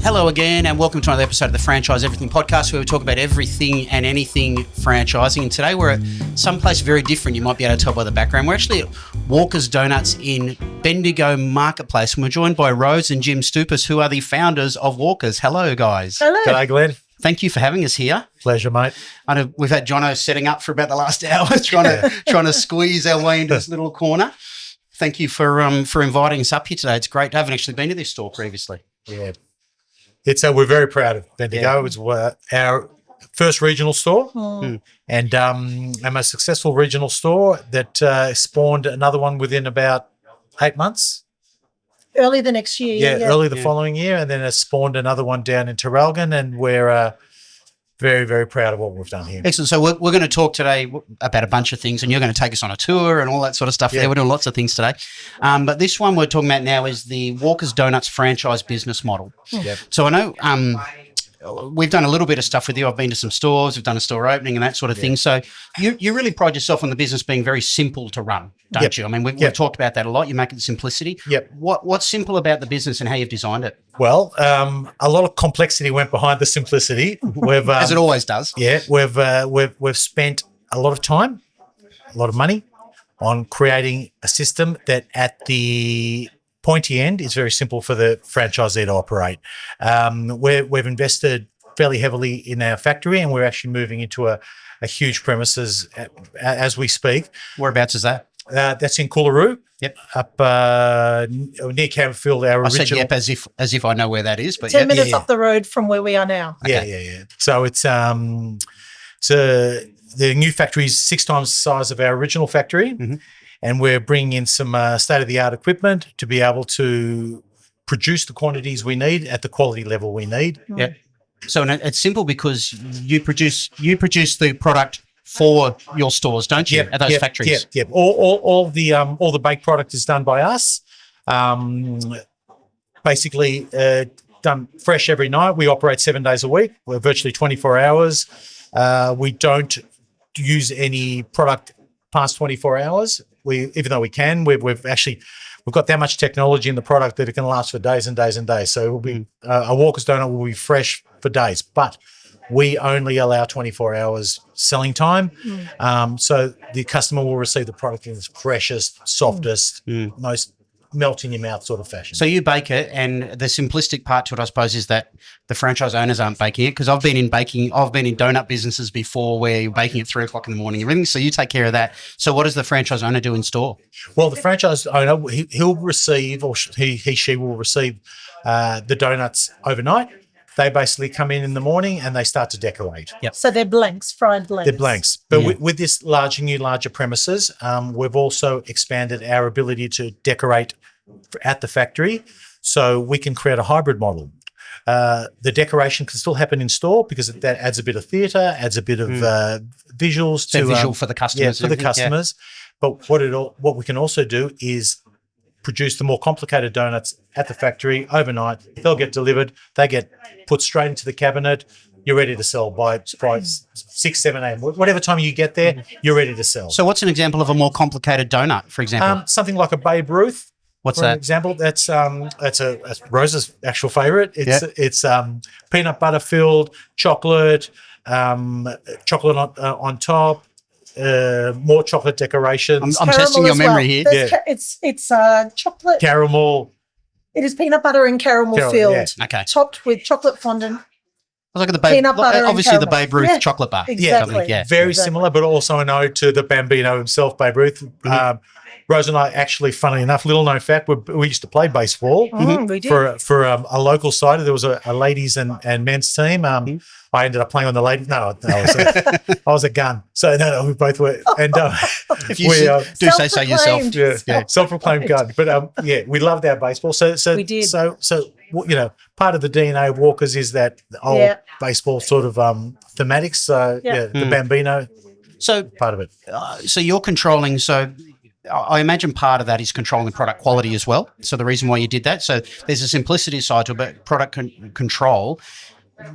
Hello again, and welcome to another episode of the Franchise Everything podcast, where we talk about everything and anything franchising. And today we're at someplace very different. You might be able to tell by the background. We're actually at Walker's Doughnuts in Bendigo Marketplace, and we're joined by Rose and Jim Stoupas, who are the founders of Walker's. Hello, guys. Hello. G'day, Glenn. Thank you for having us here. Pleasure, mate. I know we've had Jono setting up for about the last hour, trying to squeeze our way into this little corner. Thank you for inviting us up here today. It's great. I haven't actually been to this store previously. Yeah. We're very proud of Bendigo. Yeah. It was our first regional store and our most successful regional store that spawned another one within about 8 months. Early the next year. Early the following year, and then it spawned another one down in Traralgon, and we're very, very proud of what we've done here. Excellent. So we're going to talk today about a bunch of things, and you're going to take us on a tour and all that sort of stuff. Yeah. We're doing lots of things today. But this one we're talking about now is the Walker's Doughnuts franchise business model. Yep. So I know we've done a little bit of stuff with you. I've been to some stores. We've done a store opening and that sort of thing. So you really pride yourself on the business being very simple to run, don't you? I mean, we've talked about that a lot. You make it simplicity. Yep. What's simple about the business and how you've designed it? Well, a lot of complexity went behind the simplicity. We've as it always does. Yeah, we've spent a lot of time, a lot of money on creating a system that at the pointy end is very simple for the franchisee to operate. We've invested fairly heavily in our factory, and we're actually moving into a huge premises as we speak. Whereabouts is that? That's in Coolaroo. Yep. Up near Campfield. I said yep as if I know where that is, but 10 minutes up the road from where we are now. Okay. Yeah. So it's the new factory is 6 times the size of our original factory. Mm-hmm. And we're bringing in some state-of-the-art equipment to be able to produce the quantities we need at the quality level we need. Yeah. So it's simple because you produce the product for your stores, don't you? At those factories. Yep. All the baked product is done by us. Basically, done fresh every night. We operate 7 days a week. We're virtually 24 hours. We don't use any product past 24 hours. Even though we can, we've got that much technology in the product that it can last for days and days and days. So it will be a Walker's Donut will be fresh for days, but we only allow 24 hours selling time. So the customer will receive the product in its freshest, softest, most melt in your mouth sort of fashion. So you bake it, and the simplistic part to it, I suppose, is that the franchise owners aren't baking it, because I've been in donut businesses before where you're baking at 3 o'clock in the morning and everything. So you take care of that. So what does the franchise owner do in store? Well, the franchise owner, he'll receive, or she will receive the donuts overnight. They basically come in the morning and they start to decorate. Yep. So they're blanks, fried blanks. They're blanks. But with this larger premises, we've also expanded our ability to decorate at the factory, so we can create a hybrid model. The decoration can still happen in store because that adds a bit of theatre, adds a bit of visuals to visual for the customers. Yeah, for the customers. Yeah. But what we can also do is produce the more complicated donuts at the factory overnight. They'll get delivered. They get put straight into the cabinet. You're ready to sell by 6, 7 a.m. Whatever time you get there, you're ready to sell. So what's an example of a more complicated donut, for example? Something like a Babe Ruth. What's for that? An example, that's Rose's actual favourite. It's peanut butter filled, chocolate on top. More chocolate decorations. I'm testing your memory here. It's chocolate. Caramel. It is peanut butter and caramel filled. Yeah. Okay. Topped with chocolate fondant. Look at the Babe. Peanut butter Obviously, the caramel. Babe Ruth chocolate bar. Exactly. Very similar, but also an ode to the Bambino himself, Babe Ruth. Rose and I actually, funnily enough, little known fact, we used to play baseball We did. for a local side. There was a ladies and men's team. I ended up playing on the ladies. No, I was a gun. So no, we both were. And if you do say so yourself, self-proclaimed gun. But we loved our baseball. So we did. So part of the DNA of Walker's is that old baseball sort of thematics. So the Bambino. So part of it. So you're controlling. So I imagine part of that is controlling the product quality as well. So the reason why you did that. So there's a simplicity side to it, but product control.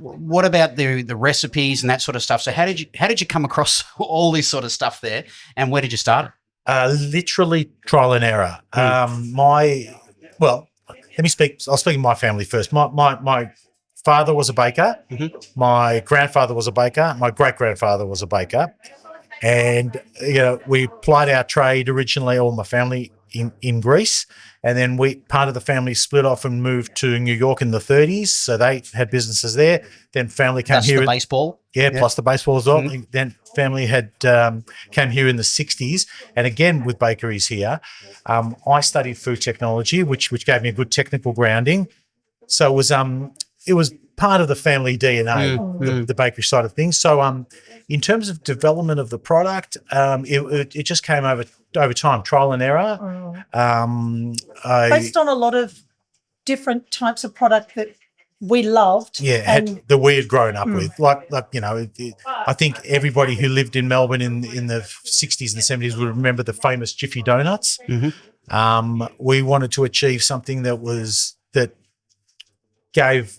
What about the recipes and that sort of stuff? So how did you come across all this sort of stuff there, and where did you start it? Literally trial and error. Let me speak. I'll speak of my family first. My father was a baker. Mm-hmm. My grandfather was a baker. My great-grandfather was a baker. And, we plied our trade originally, all my family, in Greece. And then part of the family split off and moved to New York in the 30s. So they had businesses there. Then family came That's here. the baseball. Yeah, plus the baseball as well. Mm-hmm. Then family had came here in the 60s. And again, with bakeries here, I studied food technology, which gave me a good technical grounding. So it was part of the family DNA, the bakery side of things. So in terms of development of the product, it just came over time, trial and error. Based on a lot of different types of product that we loved. And that we had grown up with. I think everybody who lived in Melbourne in the 60s and 70s would remember the famous Jiffy Doughnuts. Mm-hmm. We wanted to achieve something that gave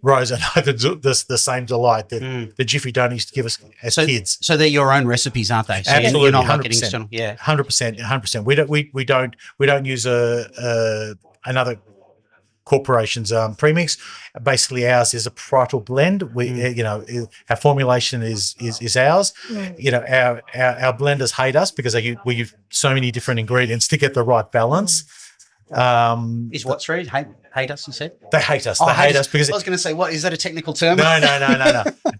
Rose and I the same delight that the Jiffy Donut used to give us as kids. So they're your own recipes, aren't they? So Absolutely, you're not 100%. like getting external. Yeah, 100%. We don't use another corporation's premix. Basically, ours is a proprietary blend. Our formulation is ours. Our blenders hate us because we use so many different ingredients to get the right balance. Is what, sorry? Hate us, you said? They hate us. Oh, They hate us because I was going to say, what is that a technical term? No.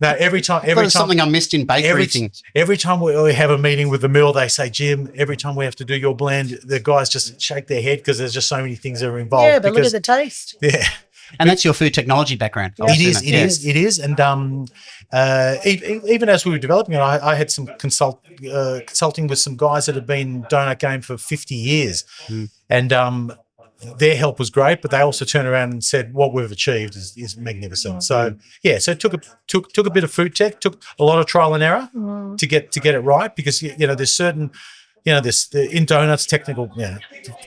No, every time Something I missed in bakery things. Every time we have a meeting with the mill, they say, Jim, every time we have to do your blend, the guys just shake their head because there's just so many things that are involved. Yeah, but look at the taste. Yeah. And that's your food technology background. It is. And even as we were developing it, I had some consulting with some guys that had been donut game for 50 years. And their help was great, but they also turned around and said, what we've achieved is magnificent. So it took a bit of food tech, took a lot of trial and error to get it right, because there's certain in donuts, technical,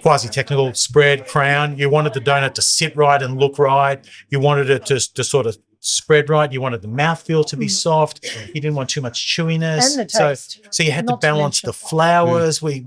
quasi-technical spread, crown. You wanted the donut to sit right and look right. You wanted it to sort of spread right. You wanted the mouthfeel to be soft. You didn't want too much chewiness. And the taste. So you had to balance the flours. We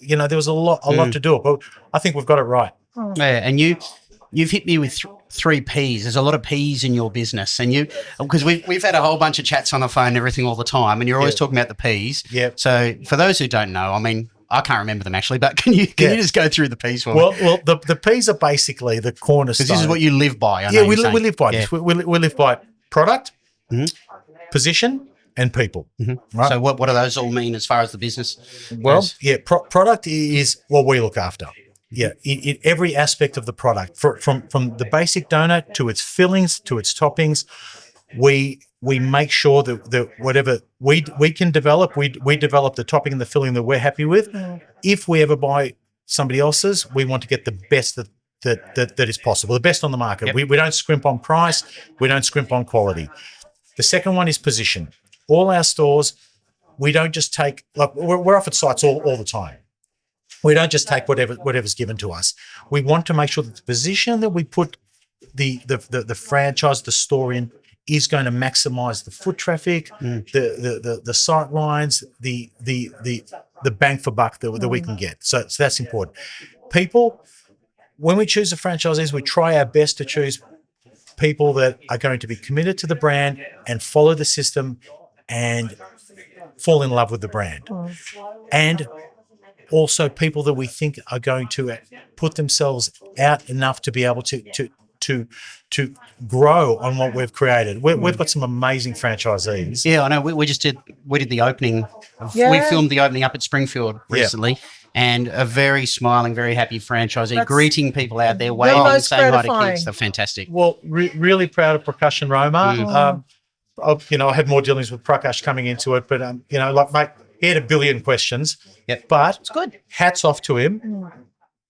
there was a lot to do it, but I think we've got it right. Yeah, and you've hit me with three P's. There's a lot of P's in your business, and because we've had a whole bunch of chats on the phone and everything all the time, and you're always talking about the P's. Yeah. So for those who don't know, I mean, I can't remember them actually, but can you just go through the P's for me? Well, the P's are basically the cornerstone. Because this is what you live by. We live by this. We live by product, position, and people. Mm-hmm. Right? So what do those all mean as far as the business goes? Well, product is what we look after. Yeah, in every aspect of the product, from the basic donut to its fillings to its toppings, we make sure that whatever we can develop, we develop the topping and the filling that we're happy with. If we ever buy somebody else's, we want to get the best that is possible, the best on the market. Yep. We don't scrimp on price, we don't scrimp on quality. The second one is position. All our stores, we don't just take, like we're off at sites all the time. We don't just take whatever's given to us. We want to make sure that the position that we put the franchise, the store in, is going to maximize the foot traffic, the sight lines, the bang for buck that we can get. So that's important. People, when we choose the franchisees, we try our best to choose people that are going to be committed to the brand and follow the system and fall in love with the brand. And also people that we think are going to put themselves out enough to be able to grow on what we've created. We've got some amazing franchisees. Yeah, I know. We did the opening. We filmed the opening up at Springfield recently, and a very smiling, very happy franchisee greeting people out there, waving, saying hi to kids. They're fantastic. Well, really proud of Percussion Roma. I had more dealings with Prakash coming into it, but mate, he had a billion questions. Yep. But It's good. hats off to him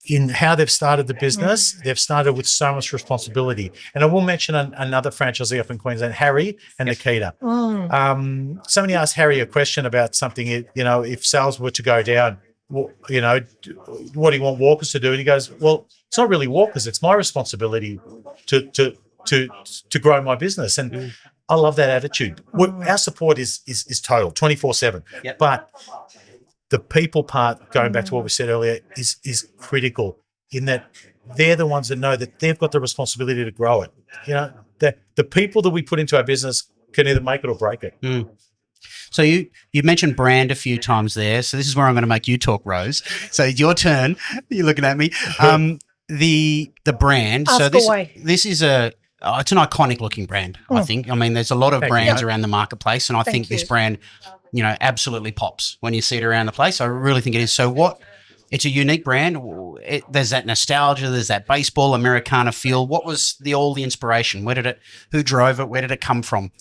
in how they've started the business. They've started with so much responsibility. And I will mention another franchisee up in Queensland, Harry and Nikita. Somebody asked Harry a question about something, if sales were to go down, what do you want Walkers to do? And he goes, well, it's not really Walkers. It's my responsibility to grow my business. And I love that attitude. Our support is total, 24/7. Yep. But the people part, going back to what we said earlier, is critical in that they're the ones that know that they've got the responsibility to grow it. the people that we put into our business can either make it or break it. So you mentioned brand a few times there. So this is where I'm going to make you talk, Rose. So it's your turn. You're looking at me. The brand. Ask so away. this is it's an iconic looking brand. I think. I mean, there's a lot of brands around the marketplace, and I think this brand, absolutely pops when you see it around the place. I really think it is. So it's a unique brand. There's that nostalgia. There's that baseball Americana feel. What was all the inspiration? Who drove it? Where did it come from?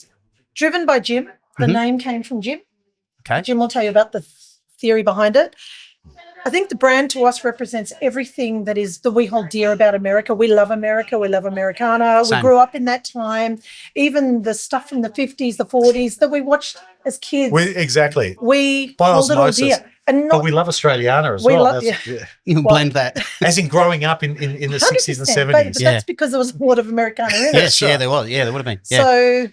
Driven by Jim. The name came from Jim. Okay. Jim will tell you about the theory behind it. I think the brand to us represents everything that we hold dear about America. We love America. We love Americana. Same. We grew up in that time. Even the stuff from the 50s, the 40s that we watched as kids. Exactly. We By hold it all osmosis. dear. And But we love Australiana as well. You can blend that. As in growing up in the 60s and 70s. But that's because there was a lot of Americana in it. Yes, yeah, there was. Yeah, there would have been. Yeah. So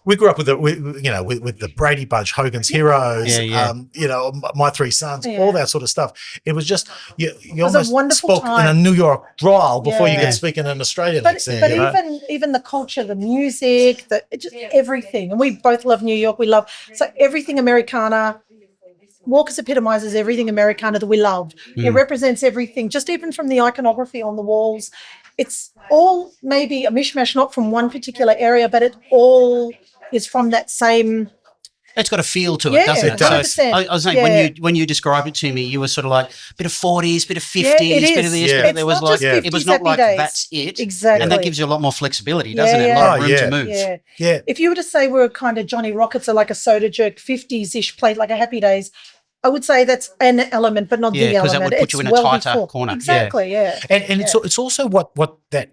we grew up with the Brady Bunch, Hogan's Heroes, My Three Sons, all that sort of stuff. It was just you was a almost wonderful spoke time. in a New York drawl before you Yeah. could speak in an Australian But accent. even the culture, the music, just everything, and we both love New York. We love everything Americana. Walker's epitomizes everything Americana that we love. It represents everything, just even from the iconography on the walls. It's all maybe a mishmash, not from one particular area, but it all is from that same. It's got a feel to it, doesn't it? 100%. So I was saying when you described it to me, you were sort of like bit of 40s, bit of 50s, it bit of this, is. but there was It's not just it was 50s not like happy days. that's it. Exactly. And that gives you a lot more flexibility, doesn't it? A Yeah. lot of room Oh, to move. Yeah. Yeah. If you were to say we're kind of Johnny Rockets or like a soda jerk 50s-ish plate, like a Happy Days, I would say that's an element, but not the Yeah, 'cause element. that would put It's you in a well tighter before. corner. Yeah. Exactly, yeah. And it's also what that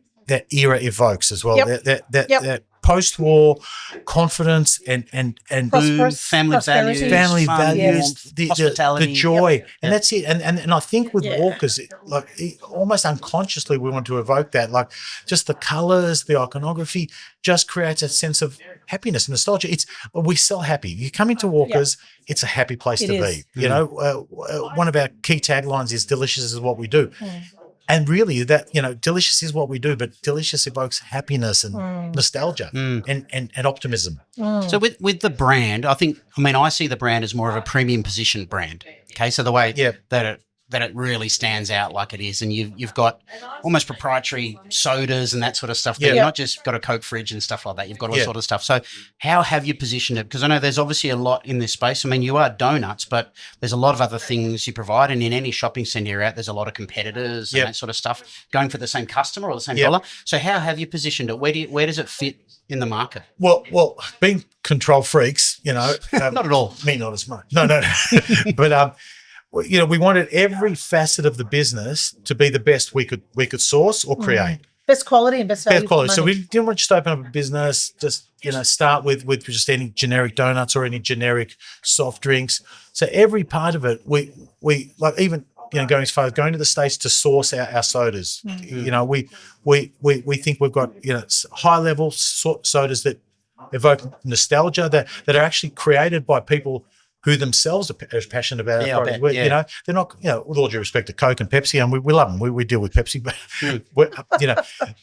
era evokes as well. Yep. That post-war confidence and Prosperous, family prosperity. values, family fun, values, warmth, the hospitality. joy, and that's it. And I think with Yeah. Walkers, almost unconsciously, we want to evoke that, like just the colours, the iconography, just creates a sense of happiness and nostalgia. We sell happy. You come into Walkers, it's a happy place to is. be. One of our key taglines is "Delicious is what we do." And really, that delicious is what we do, but delicious evokes happiness and nostalgia and optimism. So with the brand, I see the brand as more of a premium positioned brand. Okay, so the way that it really stands out like it is, and you've got almost proprietary sodas and that sort of stuff. There. You're not just got a Coke fridge and stuff like that. You've got all sort of stuff. So how have you positioned it? Because I know there's obviously a lot in this space. I mean, you are Doughnuts, but there's a lot of other things you provide, and in any shopping centre you're at, there's a lot of competitors and that sort of stuff going for the same customer or the same dollar. So how have you positioned it? Where does it fit in the market? Well, being control freaks, Not at all. Me, not as much. No. But we wanted every facet of the business to be the best we could source or create. Best quality and best value. Best quality. For So money. we didn't want to just open up a business, just start with just any generic donuts or any generic soft drinks. So every part of it, we like even going as far as going to the States to source our sodas. We think we've got high level sodas that evoke nostalgia that are actually created by people who themselves are passionate about our product. They're not, with all due respect to Coke and Pepsi, and we love them. We deal with Pepsi, but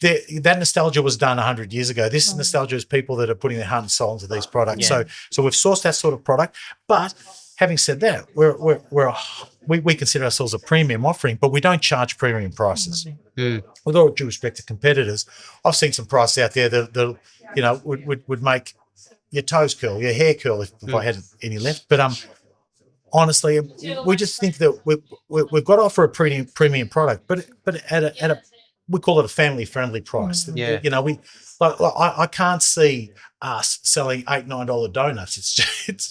that nostalgia was done 100 years ago. This nostalgia is people that are putting their heart and soul into these products. So we've sourced that sort of product. But having said that, we consider ourselves a premium offering, but we don't charge premium prices. With all due respect to competitors, I've seen some prices out there that would make your toes curl, your hair curl if I had any left. But honestly, we just think that we've got to offer a premium product, but at a we call it a family friendly price. I can't see us selling $8-9 donuts. It's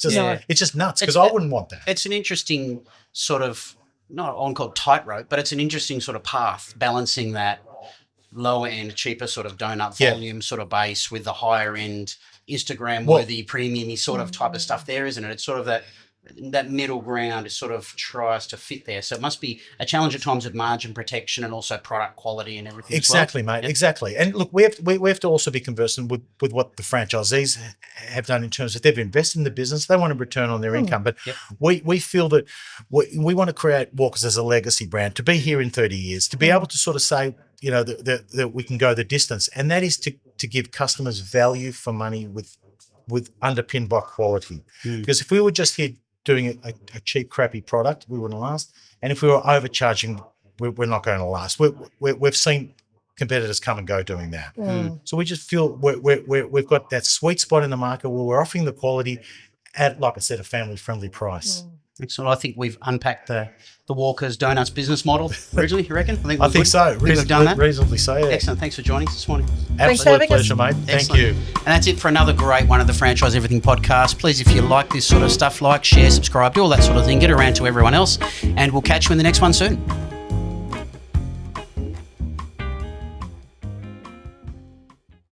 just nuts because I wouldn't want that. It's an interesting sort of not on-called tightrope, but it's an interesting sort of path balancing that lower end, cheaper sort of donut volume sort of base with the higher end Instagram worthy premium sort of type of stuff there, isn't it? It's sort of that middle ground. It sort of tries to fit there. So it must be a challenge at times with margin protection and also product quality and everything. Exactly, as well. mate. Yep. Exactly. And look, we have to also be conversant with what the franchisees have done in terms of they've invested in the business. They want a return on their income. But we feel that we want to create Walkers as a legacy brand, to be here in 30 years, to be able to sort of say, that we can go the distance, and that is to give customers value for money with underpinned by quality. Because if we were just here doing a cheap, crappy product, we wouldn't last. And if we were overcharging, we're not going to last. We've seen competitors come and go doing that. So we just feel we've got that sweet spot in the market where we're offering the quality at, like I said, a family-friendly price. Excellent. I think we've unpacked the Walker's Doughnuts business model originally, you reckon? I think so. I think we've done that. Reasonably so, yeah. Excellent. Thanks for joining us this morning. Thanks for Absolute having us. pleasure, mate. Thank Excellent. you. And that's it for another great one of the Franchise Everything podcast. Please, if you like this sort of stuff, like, share, subscribe, do all that sort of thing. Get around to everyone else, and we'll catch you in the next one soon.